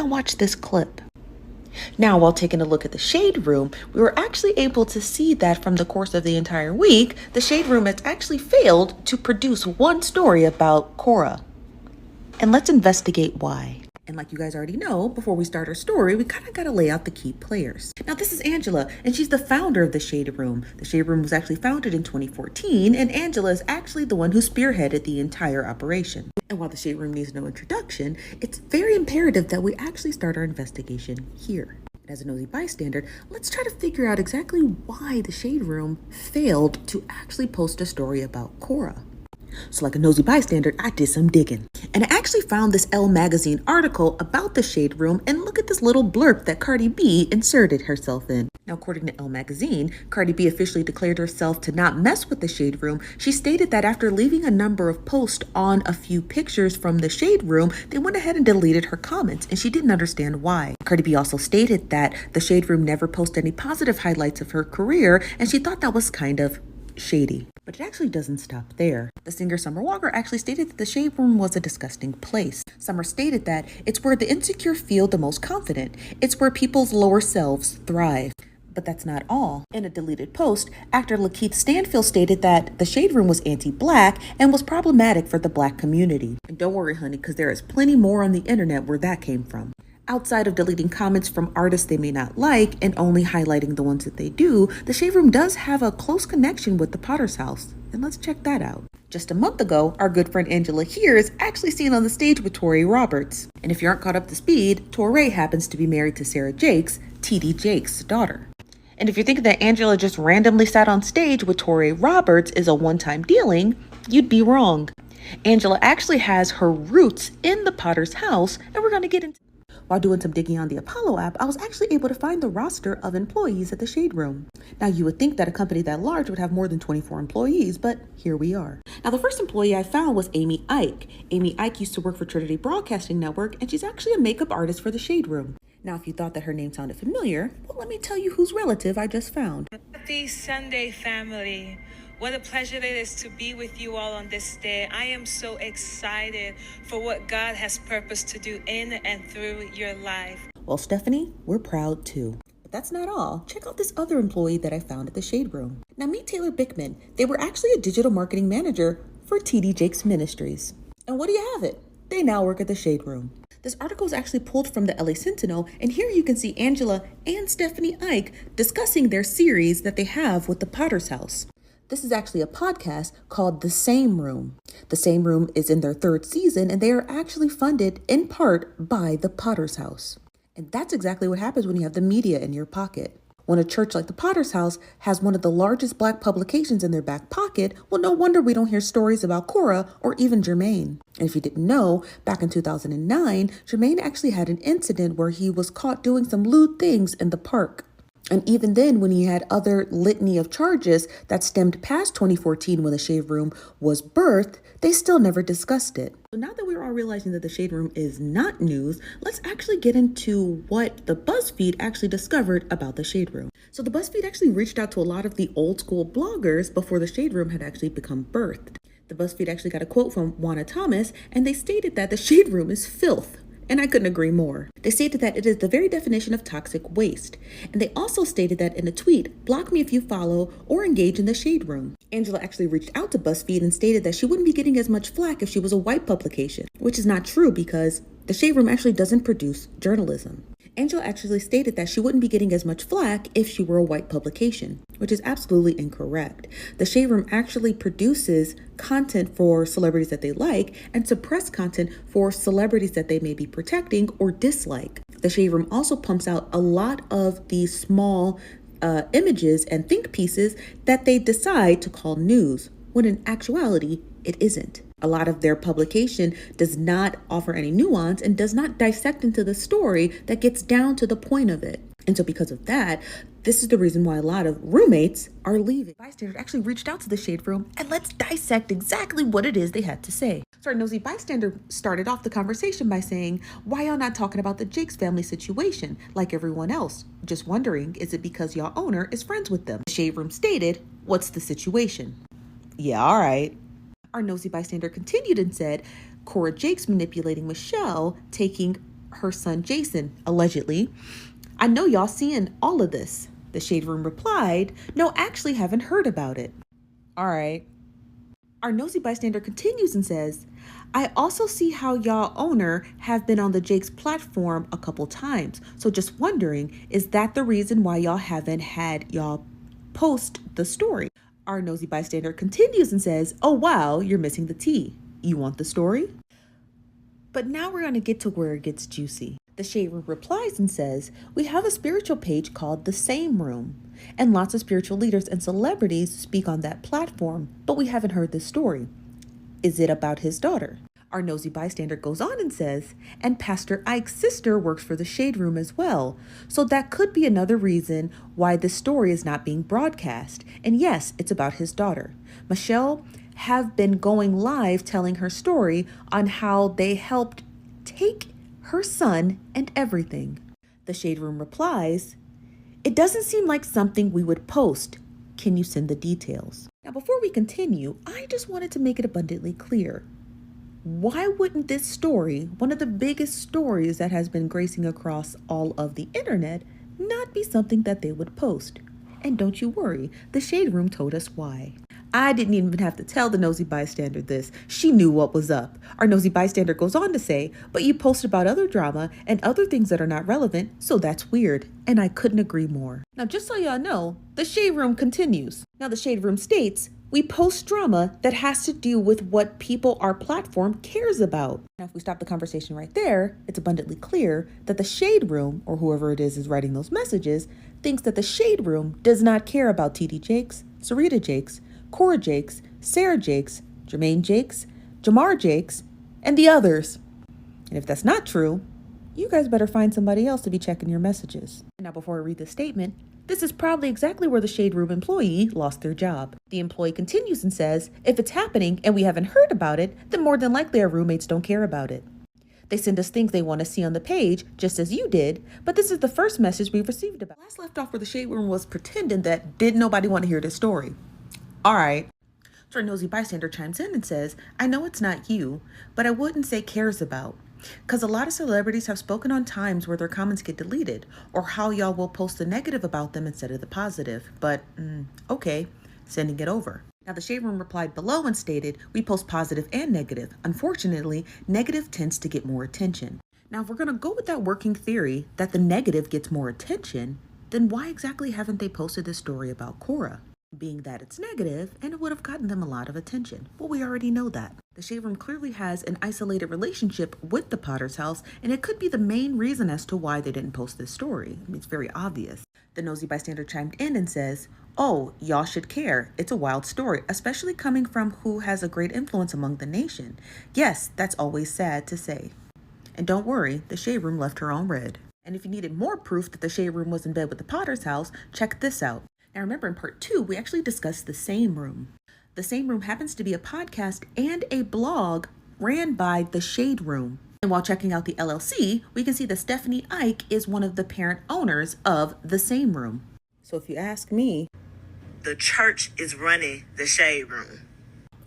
Now watch this clip. Now, while taking a look at the Shade Room, we were actually able to see that from the course of the entire week, the Shade Room has actually failed to produce one story about Cora. And let's investigate why. And like you guys already know, before we start our story, we kind of got to lay out the key players. Now, this is Angela, and she's the founder of the Shade Room. The Shade Room was actually founded in 2014, and Angela is actually the one who spearheaded the entire operation. And while the Shade Room needs no introduction, it's very imperative that we actually start our investigation here. And as a nosy bystander, let's try to figure out exactly why the Shade Room failed to actually post a story about Cora. So like a nosy bystander, I did some digging. And I actually found this Elle magazine article about the Shade Room, and look at this little blurb that Cardi B inserted herself in. Now, according to Elle magazine, Cardi B officially declared herself to not mess with the Shade Room. She stated that after leaving a number of posts on a few pictures from the Shade Room, they went ahead and deleted her comments, and she didn't understand why. Cardi B also stated that the Shade Room never posted any positive highlights of her career, and she thought that was kind of shady. But it actually doesn't stop there. The singer Summer Walker actually stated that the Shade Room was a disgusting place. Summer stated that it's where the insecure feel the most confident. It's where people's lower selves thrive. But that's not all. In a deleted post, actor Lakeith Stanfield stated that the Shade Room was anti-black and was problematic for the black community. And don't worry, honey, because there is plenty more on the internet where that came from. Outside of deleting comments from artists they may not like and only highlighting the ones that they do, the Shade Room does have a close connection with the Potter's House. And let's check that out. Just a month ago, our good friend Angela here is actually seen on the stage with Torrey Roberts. And if you aren't caught up to speed, Torrey happens to be married to Sarah Jakes, T.D. Jakes' daughter. And if you're thinking that Angela just randomly sat on stage with Torrey Roberts is a one-time dealing, you'd be wrong. Angela actually has her roots in the Potter's House, and we're going to get into. While doing some digging on the Apollo app, I was actually able to find the roster of employees at the Shade Room. Now, you would think that a company that large would have more than 24 employees, but here we are. Now, the first employee I found was Amy Ike. Amy Ike used to work for Trinity Broadcasting Network, and she's actually a makeup artist for the Shade Room. Now, if you thought that her name sounded familiar, well, let me tell you whose relative I just found. Happy Sunday, family. What a pleasure it is to be with you all on this day. I am so excited for what God has purposed to do in and through your life. Well, Stephanie, we're proud too. But that's not all. Check out this other employee that I found at the Shade Room. Now, meet Taylor Bickman. They were actually a digital marketing manager for T.D. Jakes Ministries. And what do you have it? They now work at the Shade Room. This article is actually pulled from the LA Sentinel, and here you can see Angela and Stephanie Ike discussing their series that they have with the Potter's House. This is actually a podcast called The Same Room. The Same Room is in their third season, and they are actually funded in part by the Potter's House. And that's exactly what happens when you have the media in your pocket. When a church like the Potter's House has one of the largest black publications in their back pocket, well, no wonder we don't hear stories about Cora or even Jermaine. And if you didn't know, back in 2009, Jermaine actually had an incident where he was caught doing some lewd things in the park. And even then, when he had other litany of charges that stemmed past 2014 when the Shade Room was birthed, they still never discussed it. So now that we're all realizing that the Shade Room is not news, let's actually get into what the BuzzFeed actually discovered about the Shade Room. So the BuzzFeed actually reached out to a lot of the old school bloggers before the Shade Room had actually become birthed. The BuzzFeed actually got a quote from Juana Thomas, and they stated that the Shade Room is filth. And I couldn't agree more. They stated that it is the very definition of toxic waste. And they also stated that in a tweet, block me if you follow or engage in the Shade Room. Angela actually reached out to BuzzFeed and stated that she wouldn't be getting as much flack if she was a white publication, which is not true because the Shade Room actually doesn't produce journalism. Angela actually stated that she wouldn't be getting as much flack if she were a white publication, which is absolutely incorrect. The Shade Room actually produces content for celebrities that they like and suppress content for celebrities that they may be protecting or dislike. The Shade Room also pumps out a lot of these small images and think pieces that they decide to call news, when in actuality, it isn't. A lot of their publication does not offer any nuance and does not dissect into the story that gets down to the point of it. And so because of that, this is the reason why a lot of roommates are leaving. Bystander actually reached out to the Shade Room, and let's dissect exactly what it is they had to say. So our nosy bystander started off the conversation by saying, why y'all not talking about the Jakes family situation like everyone else? Just wondering, is it because y'all owner is friends with them? The Shade Room stated, what's the situation? Yeah, all right. Our nosy bystander continued and said, Cora Jakes manipulating Michelle, taking her son Jason, allegedly. I know y'all seeing all of this. The Shade Room replied, no, actually haven't heard about it. All right. Our nosy bystander continues and says, I also see how y'all owner have been on the Jake's platform a couple times. So just wondering, is that the reason why y'all haven't had y'all post the story? Our nosy bystander continues and says, oh wow, you're missing the tea. You want the story? But now we're going to get to where it gets juicy. The Shade Room replies and says, we have a spiritual page called The Same Room, and lots of spiritual leaders and celebrities speak on that platform, but we haven't heard this story. Is it about his daughter? Our nosy bystander goes on and says, and Pastor Ike's sister works for The Shade Room as well, so that could be another reason why this story is not being broadcast. And yes, it's about his daughter. Michelle have been going live telling her story on how they helped take her son and everything. The Shade Room replies, it doesn't seem like something we would post. Can you send the details? Now, before we continue, I just wanted to make it abundantly clear. Why wouldn't this story, one of the biggest stories that has been gracing across all of the internet, not be something that they would post? And don't you worry, the Shade Room told us why. I didn't even have to tell the nosy bystander this. She knew what was up. Our nosy bystander goes on to say, but you post about other drama and other things that are not relevant, so that's weird. And I couldn't agree more. Now, just so y'all know, the Shade Room continues. Now, the Shade Room states, we post drama that has to do with what people our platform cares about. Now, if we stop the conversation right there, it's abundantly clear that the Shade Room, or whoever it is writing those messages, thinks that the Shade Room does not care about TD Jakes, Sarita Jakes, Cora Jakes, Sarah Jakes, Jermaine Jakes, Jamar Jakes, and the others. And if that's not true, you guys better find somebody else to be checking your messages. Now, before I read the statement, this is probably exactly where the Shade Room employee lost their job. The employee continues and says, if it's happening and we haven't heard about it, then more than likely our roommates don't care about it. They send us things they want to see on the page, just as you did, but this is the first message we've received about. Last left off where the Shade Room was pretending that didn't nobody want to hear this story. All right. So our nosy bystander chimes in and says, I know it's not you, but I wouldn't say cares about. Because a lot of celebrities have spoken on times where their comments get deleted, or how y'all will post the negative about them instead of the positive. But, okay, sending it over. Now, the Shade Room replied below and stated, we post positive and negative. Unfortunately, negative tends to get more attention. Now, if we're going to go with that working theory that the negative gets more attention, then why exactly haven't they posted this story about Cora? Being that it's negative, and it would have gotten them a lot of attention. Well, we already know that. The Shade Room clearly has an isolated relationship with the Potter's house, and it could be the main reason as to why they didn't post this story. I mean, it's very obvious. The nosy bystander chimed in and says, oh, y'all should care. It's a wild story, especially coming from who has a great influence among the nation. Yes, that's always sad to say. And don't worry, the Shade Room left her on red. And if you needed more proof that the Shade Room was in bed with the Potter's house, check this out. Now remember, in part 2, we actually discussed The Same Room. The Same Room happens to be a podcast and a blog ran by The Shade Room. And while checking out the LLC, we can see that Stephanie Ike is one of the parent owners of The Same Room. So if you ask me, the church is running The Shade Room.